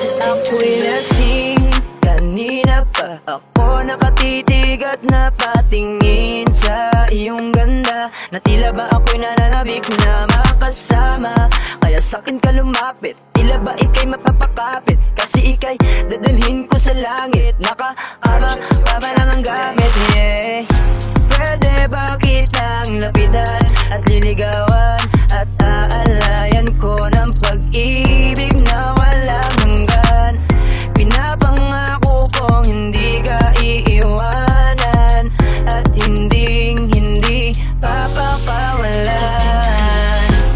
Ako'y lasing, kanina pa ako nakatitig at napatingin sa iyong ganda, na tila ba ako'y nananabik na makasama. Kaya sa'kin ka lumapit, tila ba ika'y mapapakapit, kasi ika'y dadalhin ko sa langit. Nakakaba lang ang gamit, yeah. Pwede ba kitang lapitan at liligawan, at aalayan ko ng pag-ibig na walang hanggan. Pinapangako kong hindi ka iiwanan, at hindi papakawalan.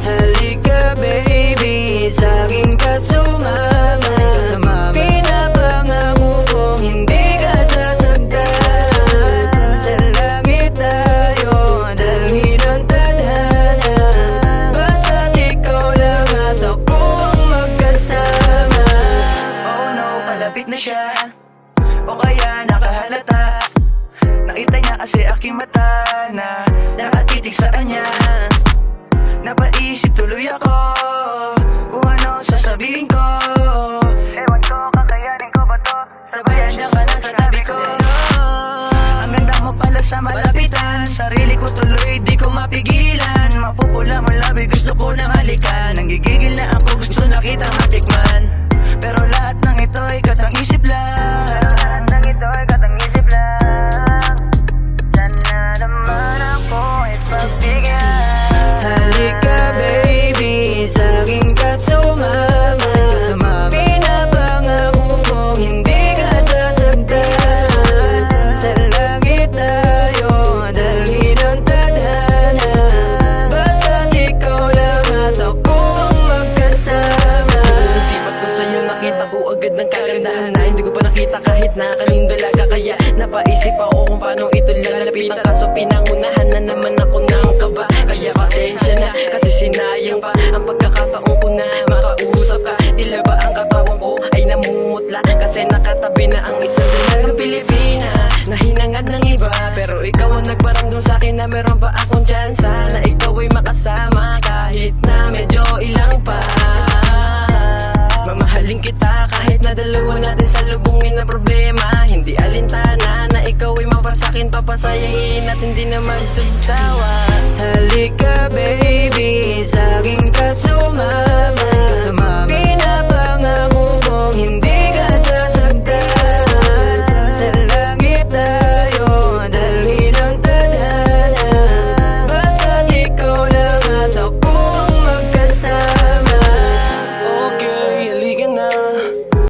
Halika baby, sa'kin ka sumama. Pinapangako kong hindi ka sasagdan. Sa langit tayo, dalhin ang tadhana. Basta't ikaw lang at ako ang magkasama. Oh no, palapit na siya, o kaya nakahalata. Nakita niya kasi aking mata na nakatitig sa kanya. Napaisip tuloy ako kung ano sasabihin ko. Ewan ko, kakayanin ko ba to? Sabayan niya ka lang sa tabi ko. Ang ganda mo pala sa malapitan, sarili ko tuloy di ko mapigilan. Mapupula mo labi, gusto ko na halikan. Nanggigigil na ako, gusto na kitang matikman. Pero lahat ng ito ay katang-isip lang. Diyan na naman ako ipabigyan. Halika baby, sa'kin ka sumama. Pinapangako kong hindi ka sasagdan. Sa langit tayo, dalhin ang tadhana. Basta't ikaw lang at ako ang magkasama. Sipat ko sa'yo, nakita ko agad ng kagandahan na hindi ko pa nakita kahit nakaling dalaga. Kaya napaisip ako kung paano ito lalapitan, kaso pinangunahan na naman ako ng kaba. Kaya pasensya na, kasi sinayang pa ang pagkakataon ko na makausap ka. Tila ba ang katawan ko ay namumutla, kasi nakatabi na ang isang dalagang Pilipina na hinangad ng iba. Pero ikaw ang nagparamdam sa'kin na meron pa akong tsansa, na ikaw ay makasama kahit na medyo ilang pa. Mamahalin kita kahit na dalawa natin sa lubungin na problema. Hindi alintana na ikaw ay mapasakin, papasayahin at hindi naman sasawa. Halika baby, sa'kin ka